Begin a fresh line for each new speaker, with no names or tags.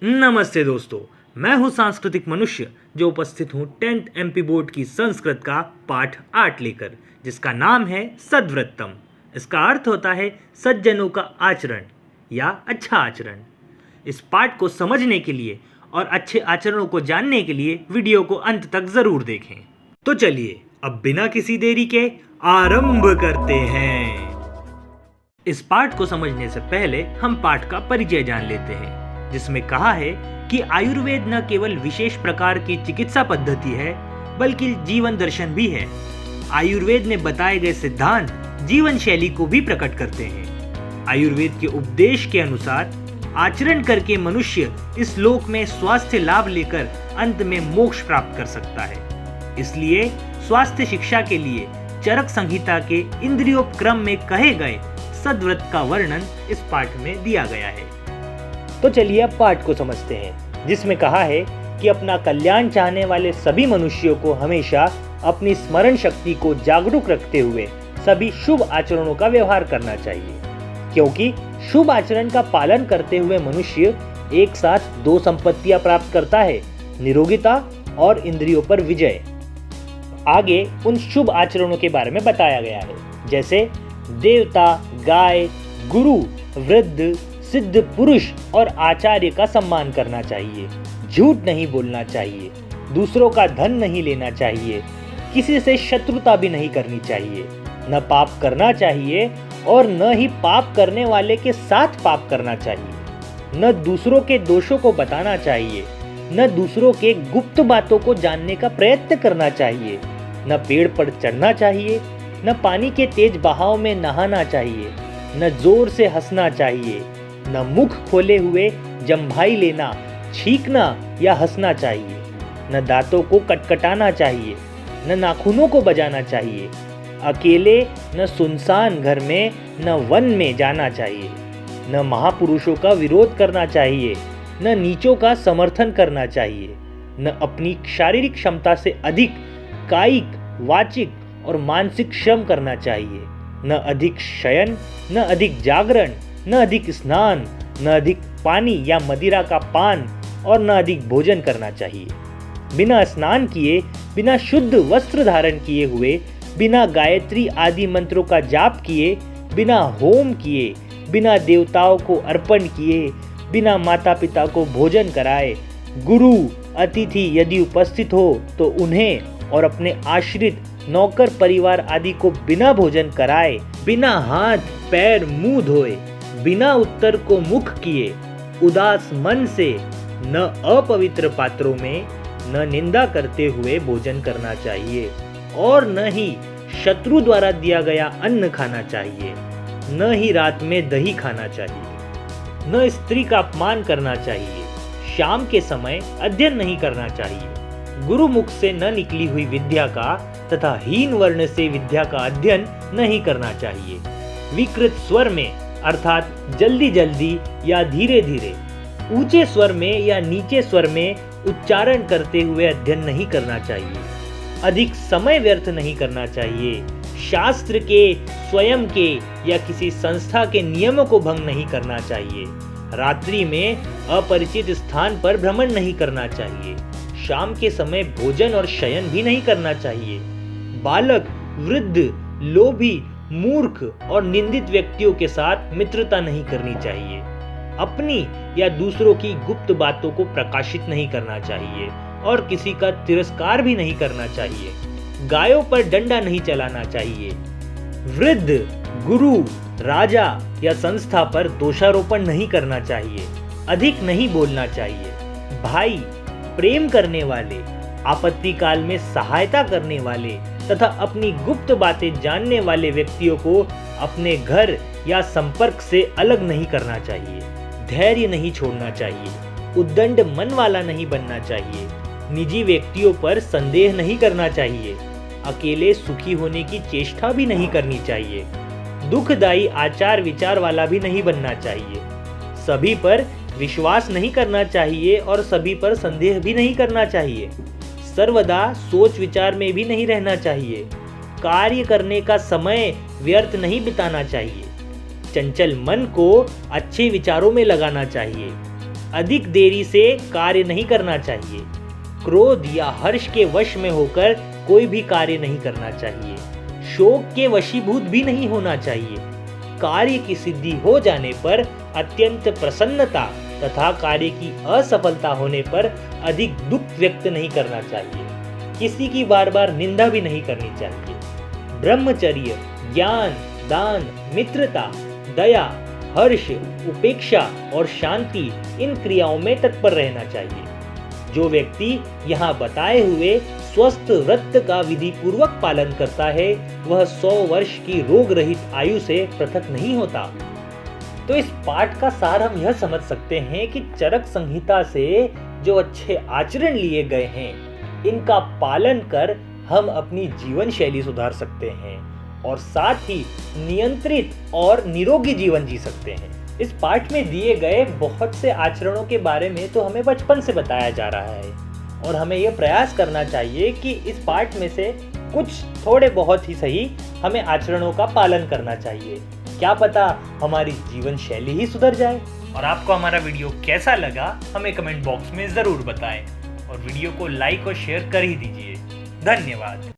नमस्ते दोस्तों, मैं हूं सांस्कृतिक मनुष्य जो उपस्थित हूं 10th MP बोर्ड की संस्कृत का पाठ 8 लेकर, जिसका नाम है सद्वृत्तम। इसका अर्थ होता है सज्जनों का आचरण या अच्छा आचरण। इस पाठ को समझने के लिए और अच्छे आचरणों को जानने के लिए वीडियो को अंत तक जरूर देखें। तो चलिए अब बिना किसी देरी के आरंभ करते हैं। इस पाठ को समझने से पहले हम पाठ का परिचय जान लेते हैं, जिसमें कहा है कि आयुर्वेद न केवल विशेष प्रकार की चिकित्सा पद्धति है बल्कि जीवन दर्शन भी है। आयुर्वेद में बताए गए सिद्धांत जीवन शैली को भी प्रकट करते हैं। आयुर्वेद के उपदेश के अनुसार आचरण करके मनुष्य इस लोक में स्वास्थ्य लाभ लेकर अंत में मोक्ष प्राप्त कर सकता है। इसलिए स्वास्थ्य शिक्षा के लिए चरक संहिता के इंद्रियोपक्रम में कहे गए सद्व्रत का वर्णन इस पाठ में दिया गया है। तो चलिए अब पाठ को समझते हैं, जिसमें कहा है कि अपना कल्याण चाहने वाले सभी मनुष्यों को हमेशा अपनी स्मरण शक्ति को जागरूक रखते हुए सभी शुभ आचरणों का व्यवहार करना चाहिए, क्योंकि शुभ आचरण का पालन करते हुए मनुष्य एक साथ दो संपत्तियां प्राप्त करता है, निरोगिता और इंद्रियों पर विजय। आगे उन शुभ आचरणों के बारे में बताया गया है, जैसे देवता, गाय, गुरु, वृद्ध, सिद्ध पुरुष और आचार्य का सम्मान करना चाहिए, झूठ नहीं बोलना चाहिए, दूसरों का धन नहीं लेना चाहिए, किसी से शत्रुता भी नहीं करनी चाहिए, न पाप करना चाहिए और न ही पाप करने वाले के साथ पाप करना चाहिए, न दूसरों के दोषों को बताना चाहिए, न दूसरों के गुप्त बातों को जानने का प्रयत्न करना चाहिए, न पेड़ पर चढ़ना चाहिए, न पानी के तेज बहाव में नहाना चाहिए, न जोर से हंसना चाहिए, न मुख खोले हुए जम्भाई लेना, छींकना या हंसना चाहिए, न दांतों को कटकटाना चाहिए, न नाखूनों को बजाना चाहिए, अकेले न सुनसान घर में न वन में जाना चाहिए, न महापुरुषों का विरोध करना चाहिए, न नीचों का समर्थन करना चाहिए, न अपनी शारीरिक क्षमता से अधिक कायिक, वाचिक और मानसिक श्रम करना चाहिए, न अधिक शयन, न अधिक जागरण, न अधिक स्नान, न अधिक पानी या मदिरा का पान और न अधिक भोजन करना चाहिए। बिना स्नान किए, बिना शुद्ध वस्त्र धारण किए हुए, बिना गायत्री आदि मंत्रों का जाप किए, बिना होम किए, बिना देवताओं को अर्पण किए, बिना माता पिता को भोजन कराए, गुरु अतिथि यदि उपस्थित हो तो उन्हें और अपने आश्रित नौकर परिवार आदि को बिना भोजन कराए, बिना हाथ पैर मुंह धोए, बिना उत्तर को मुख किए, उदास मन से, न अपवित्र पात्रों में, न निंदा करते हुए भोजन करना चाहिए और न ही शत्रु द्वारा दिया गया अन्न खाना चाहिए, न ही रात में दही खाना चाहिए, न स्त्री का अपमान करना चाहिए, शाम के समय अध्ययन नहीं करना चाहिए, गुरु मुख से न निकली हुई विद्या का तथा हीन वर्ण से विद्या का अध्ययन नहीं करना चाहिए, विकृत स्वर में अर्थात जल्दी जल्दी या धीरे धीरे, ऊंचे स्वर में या नीचे स्वर में उच्चारण करते हुए अध्ययन नहीं करना चाहिए, अधिक समय व्यर्थ नहीं करना चाहिए, शास्त्र के, स्वयं के या किसी संस्था के नियमों को भंग नहीं करना चाहिए, रात्रि में अपरिचित स्थान पर भ्रमण नहीं करना चाहिए, शाम के समय भोजन और शयन भी नहीं करना चाहिए, बालक, वृद्ध, लोभी, मूर्ख और निंदित व्यक्तियों के साथ मित्रता नहीं करनी चाहिए, अपनी या दूसरों की गुप्त बातों को प्रकाशित नहीं करना चाहिए और किसी का तिरस्कार भी नहीं करना चाहिए, गायों पर डंडा नहीं चलाना चाहिए, वृद्ध, गुरु, राजा या संस्था पर दोषारोपण नहीं करना चाहिए, अधिक नहीं बोलना चाहिए, भाई, प्रेम करने वाले, आपत्ति काल में सहायता करने वाले तथा अपनी गुप्त बातें जानने वाले व्यक्तियों को अपने घर या संपर्क से अलग नहीं करना चाहिए, धैर्य नहीं छोड़ना चाहिए, उद्दंड मन वाला नहीं बनना चाहिए, निजी व्यक्तियों पर संदेह नहीं करना चाहिए, अकेले सुखी होने की चेष्टा भी नहीं करनी चाहिए, दुखदायी आचार विचार वाला भी नहीं बनना चाहिए, सभी पर विश्वास नहीं करना चाहिए और सभी पर संदेह भी नहीं करना चाहिए, सर्वदा सोच विचार में भी नहीं रहना चाहिए, कार्य करने का समय व्यर्थ नहीं बिताना चाहिए, चंचल मन को अच्छे विचारों में लगाना चाहिए, अधिक देरी से कार्य नहीं करना चाहिए। क्रोध या हर्ष के वश में होकर कोई भी कार्य नहीं करना चाहिए। शोक के वशीभूत भी नहीं होना चाहिए। कार्य की सिद्धि हो जाने पर अत्यंत प्रसन्नता तथा कार्य की असफलता होने पर अधिक दुख व्यक्त नहीं करना चाहिए। किसी की बार बार निंदा भी नहीं करनी चाहिए। ब्रह्मचर्य, ज्ञान, दान, मित्रता, दया, हर्ष, उपेक्षा और शांति इन क्रियाओं में तत्पर रहना चाहिए। जो व्यक्ति यहाँ बताए हुए स्वस्थ व्रत का विधि पूर्वक पालन करता है वह 100 वर्ष की रोग रहित आयु से पृथक नहीं होता। तो इस पाठ का सार हम यह समझ सकते हैं कि चरक संहिता से जो अच्छे आचरण लिए गए हैं इनका पालन कर हम अपनी जीवन शैली सुधार सकते हैं और साथ ही नियंत्रित और निरोगी जीवन जी सकते हैं। इस पाठ में दिए गए बहुत से आचरणों के बारे में तो हमें बचपन से बताया जा रहा है और हमें यह प्रयास करना चाहिए कि इस पाठ में से कुछ थोड़े बहुत ही सही हमें आचरणों का पालन करना चाहिए। क्या पता हमारी जीवन शैली ही सुधर जाए। और आपको हमारा वीडियो कैसा लगा हमें कमेंट बॉक्स में ज़रूर बताएं और वीडियो को लाइक और शेयर कर ही दीजिए। धन्यवाद।